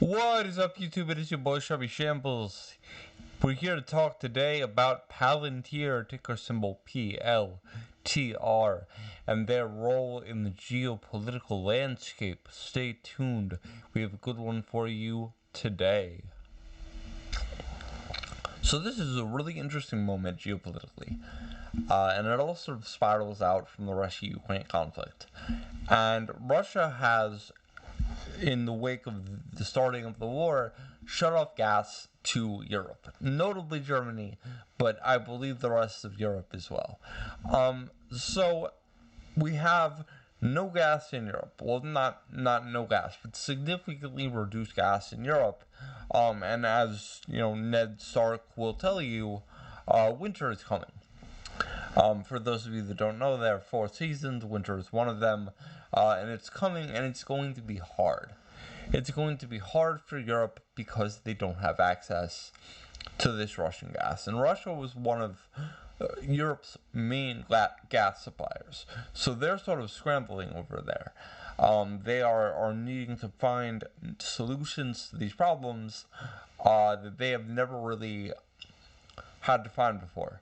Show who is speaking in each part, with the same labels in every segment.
Speaker 1: What is up, YouTube? It is your boy Shabby Shambles. We're here to talk today about Palantir, ticker symbol PLTR, and their role in the geopolitical landscape. Stay tuned. We have a good one for you today. So this is a really interesting moment geopolitically, and it all sort of spirals out from the Russia-Ukraine conflict. And Russia has, in the wake of the starting of the war, shut off gas to Europe, notably Germany, but I believe the rest of Europe as well. So we have no gas in Europe. Well, not no gas, but significantly reduced gas in Europe. And as you know, Ned Stark will tell you, winter is coming. For those of you that don't know, there are 4 seasons. Winter is one of them, and it's coming, and it's going to be hard. It's going to be hard for Europe because they don't have access to this Russian gas. And Russia was one of Europe's main gas suppliers. So they're sort of scrambling over there. They are needing to find solutions to these problems that they have never really had to find before.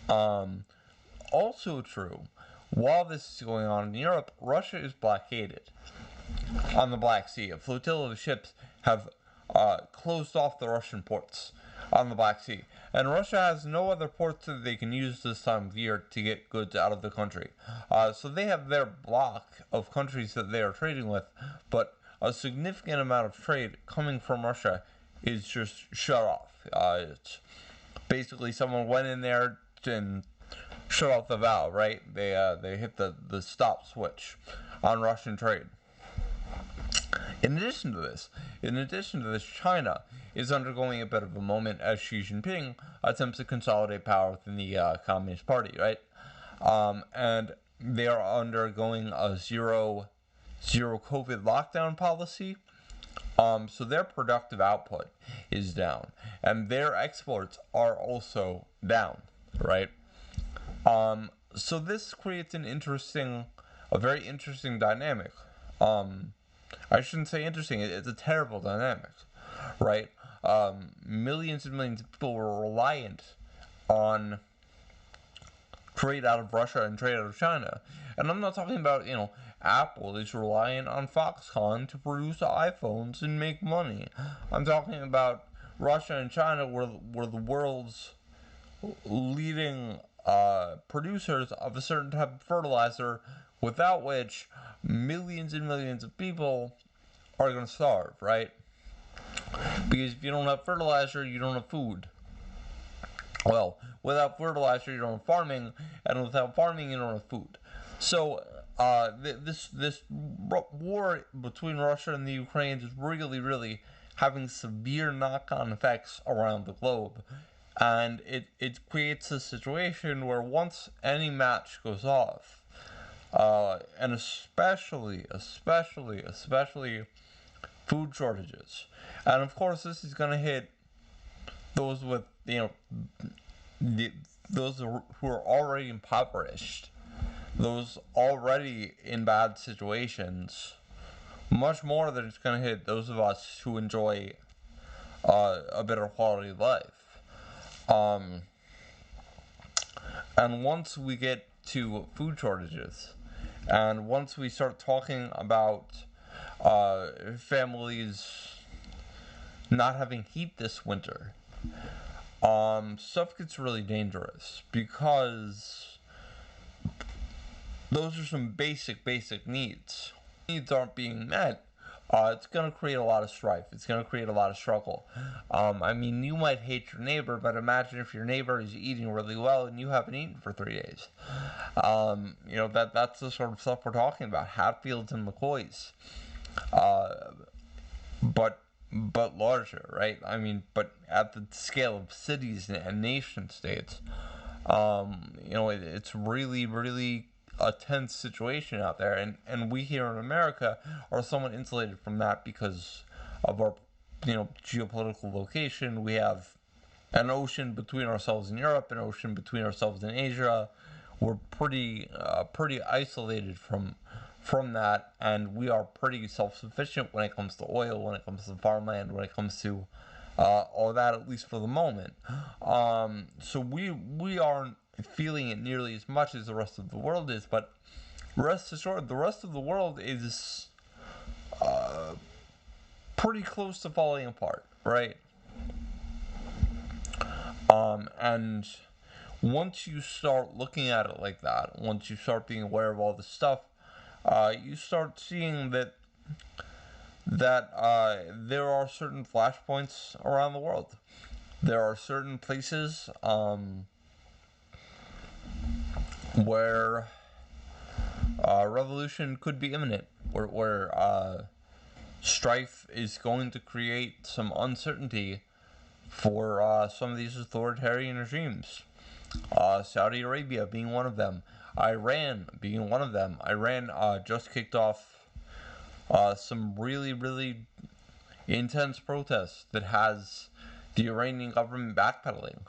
Speaker 1: Also true, while this is going on in Europe, Russia is blockaded on the Black Sea. A flotilla of ships have closed off the Russian ports on the Black Sea. And Russia has no other ports that they can use this time of year to get goods out of the country. So they have their block of countries that they are trading with, but a significant amount of trade coming from Russia is just shut off. It's basically someone went in there and shut off the valve, right? They hit the stop switch on Russian trade. In addition to this, China is undergoing a bit of a moment as Xi Jinping attempts to consolidate power within the Communist Party, right? And they are undergoing a zero COVID lockdown policy. So their productive output is down, and their exports are also down, right? So this creates a very interesting dynamic. I shouldn't say interesting, it's a terrible dynamic, right? Millions and millions of people were reliant on trade out of Russia and trade out of China. And I'm not talking about, Apple is reliant on Foxconn to produce iPhones and make money. I'm talking about Russia and China were the world's leading producers of a certain type of fertilizer, without which millions and millions of people are going to starve, right? Because if you don't have fertilizer, you don't have food. Well, without fertilizer, you don't have farming, and without farming, you don't have food. So, this war between Russia and the Ukraine is really, really having severe knock-on effects around the globe. And it creates a situation where once any match goes off, and especially food shortages. And of course, this is going to hit those with, those who are already impoverished, those already in bad situations, much more than it's going to hit those of us who enjoy a better quality of life. And once we get to food shortages, and once we start talking about families not having heat this winter, stuff gets really dangerous, because those are some basic needs. Needs aren't being met. It's going to create a lot of strife. It's going to create a lot of struggle. I mean, you might hate your neighbor, but imagine if your neighbor is eating really well and you haven't eaten for 3 days. That's the sort of stuff we're talking about. Hatfields and McCoys. But larger, right? I mean, but at the scale of cities and nation states. It's really, really a tense situation out there, and we here in America are somewhat insulated from that because of our geopolitical location. We have an ocean between ourselves and Europe, an ocean between ourselves and Asia. We're pretty isolated from from that, and we are pretty self-sufficient when it comes to oil, when it comes to farmland, when it comes to all that, at least for the moment. So we aren't feeling it nearly as much as the rest of the world is, but rest assured, the rest of the world is pretty close to falling apart, right? And once you start looking at it like that, once you start being aware of all this stuff, you start seeing that there are certain flashpoints around the world. There are certain places where revolution could be imminent, where strife is going to create some uncertainty for some of these authoritarian regimes. Saudi Arabia being one of them, Iran being one of them. Iran just kicked off some really, really intense protests that has the Iranian government backpedaling.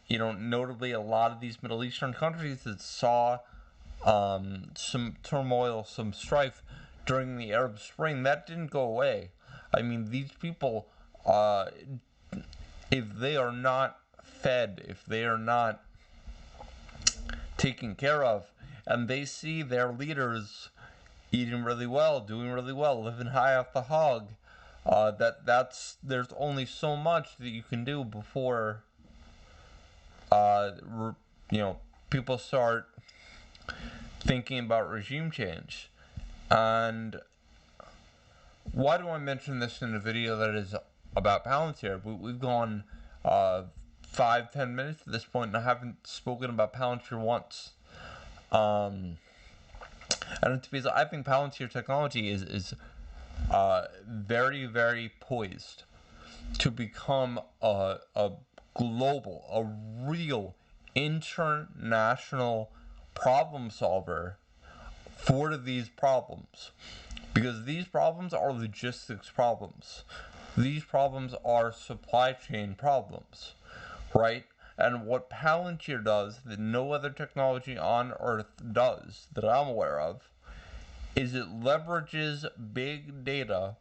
Speaker 1: Notably, a lot of these Middle Eastern countries that saw some turmoil, some strife during the Arab Spring, that didn't go away. I mean, these people, if they are not fed, if they are not taken care of, and they see their leaders eating really well, doing really well, living high off the hog, there's only so much that you can do before people start thinking about regime change. And why do I mention this in a video that is about Palantir? We've gone 5-10 minutes at this point, and I haven't spoken about Palantir once. And it's because I think Palantir technology is very, very poised to become a global, a real international problem solver for these problems. Because these problems are logistics problems. These problems are supply chain problems, right? And what Palantir does that no other technology on Earth does that I'm aware of is it leverages big data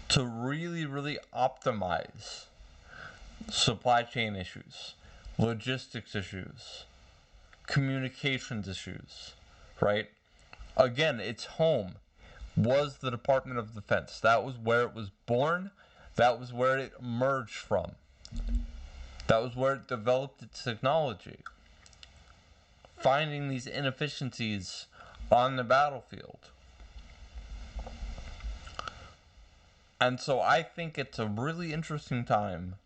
Speaker 1: to really, really optimize supply chain issues, logistics issues, communications issues, right? Again, its home was the Department of Defense. That was where it was born. That was where it emerged from. That was where it developed its technology. Finding these inefficiencies on the battlefield. And so I think it's a really interesting time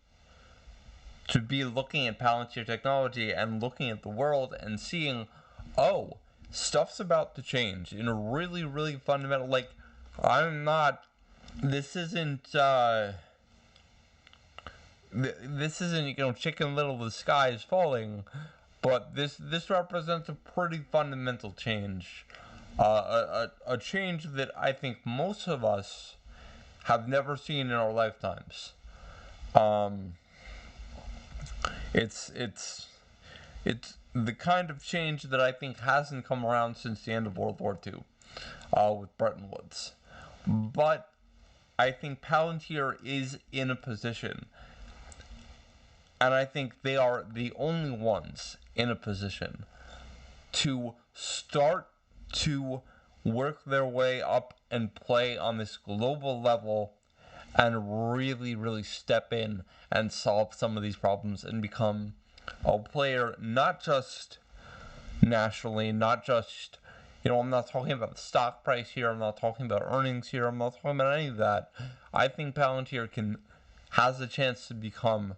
Speaker 1: to be looking at Palantir technology and looking at the world and seeing, oh, stuff's about to change in a really, really fundamental, this isn't, Chicken Little, the sky is falling, but this represents a pretty fundamental change. A change that I think most of us have never seen in our lifetimes. It's the kind of change that I think hasn't come around since the end of World War II, with Bretton Woods. But I think Palantir is in a position, and I think they are the only ones in a position to start to work their way up and play on this global level and really, really step in and solve some of these problems and become a player, not just nationally, not just, I'm not talking about the stock price here, I'm not talking about earnings here, I'm not talking about any of that. I think Palantir has a chance to become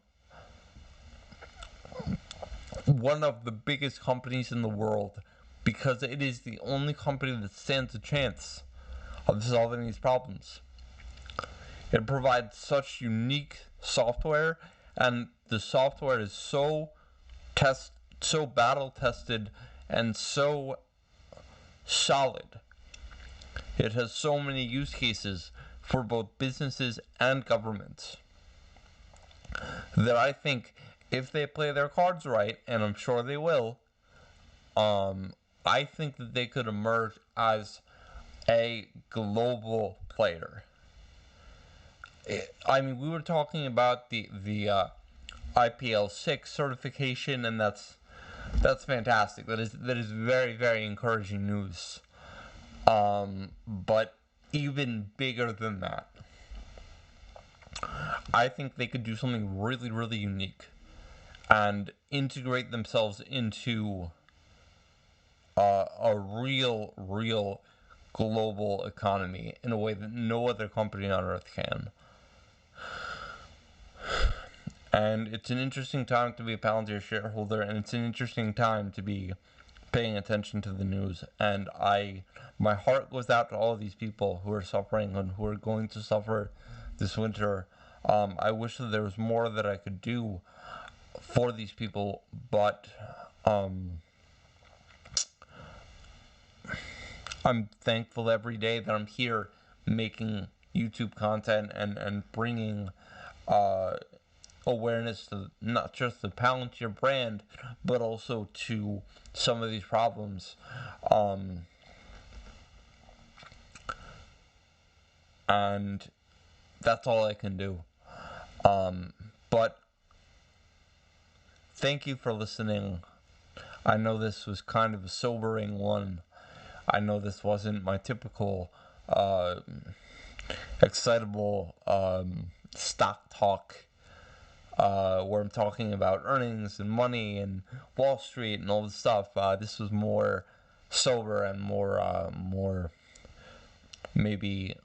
Speaker 1: one of the biggest companies in the world because it is the only company that stands a chance of solving these problems. It provides such unique software, and the software is so battle tested and so solid. It has so many use cases for both businesses and governments that I think if they play their cards right, and I'm sure they will, I think that they could emerge as a global player. I mean, we were talking about the IPL6 certification, and that's fantastic. That is very, very encouraging news. But even bigger than that, I think they could do something really, really unique and integrate themselves into a real global economy in a way that no other company on earth can. And it's an interesting time to be a Palantir shareholder, and it's an interesting time to be paying attention to the news. And my heart goes out to all of these people who are suffering and who are going to suffer this winter. I wish that there was more that I could do for these people, but I'm thankful every day that I'm here making YouTube content and bringing awareness to not just the Palantir brand, but also to some of these problems. And that's all I can do. But thank you for listening. I know this was kind of a sobering one. I know this wasn't my typical excitable stock talk where I'm talking about earnings and money and Wall Street and all this stuff. This was more sober and more maybe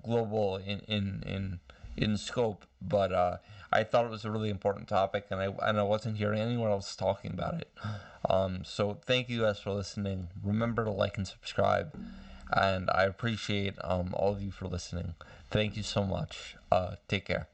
Speaker 1: global in scope. But I thought it was a really important topic, and I wasn't hearing anyone else talking about it. So thank you guys for listening. Remember to like and subscribe, and I appreciate all of you for listening. Thank you so much. Take care.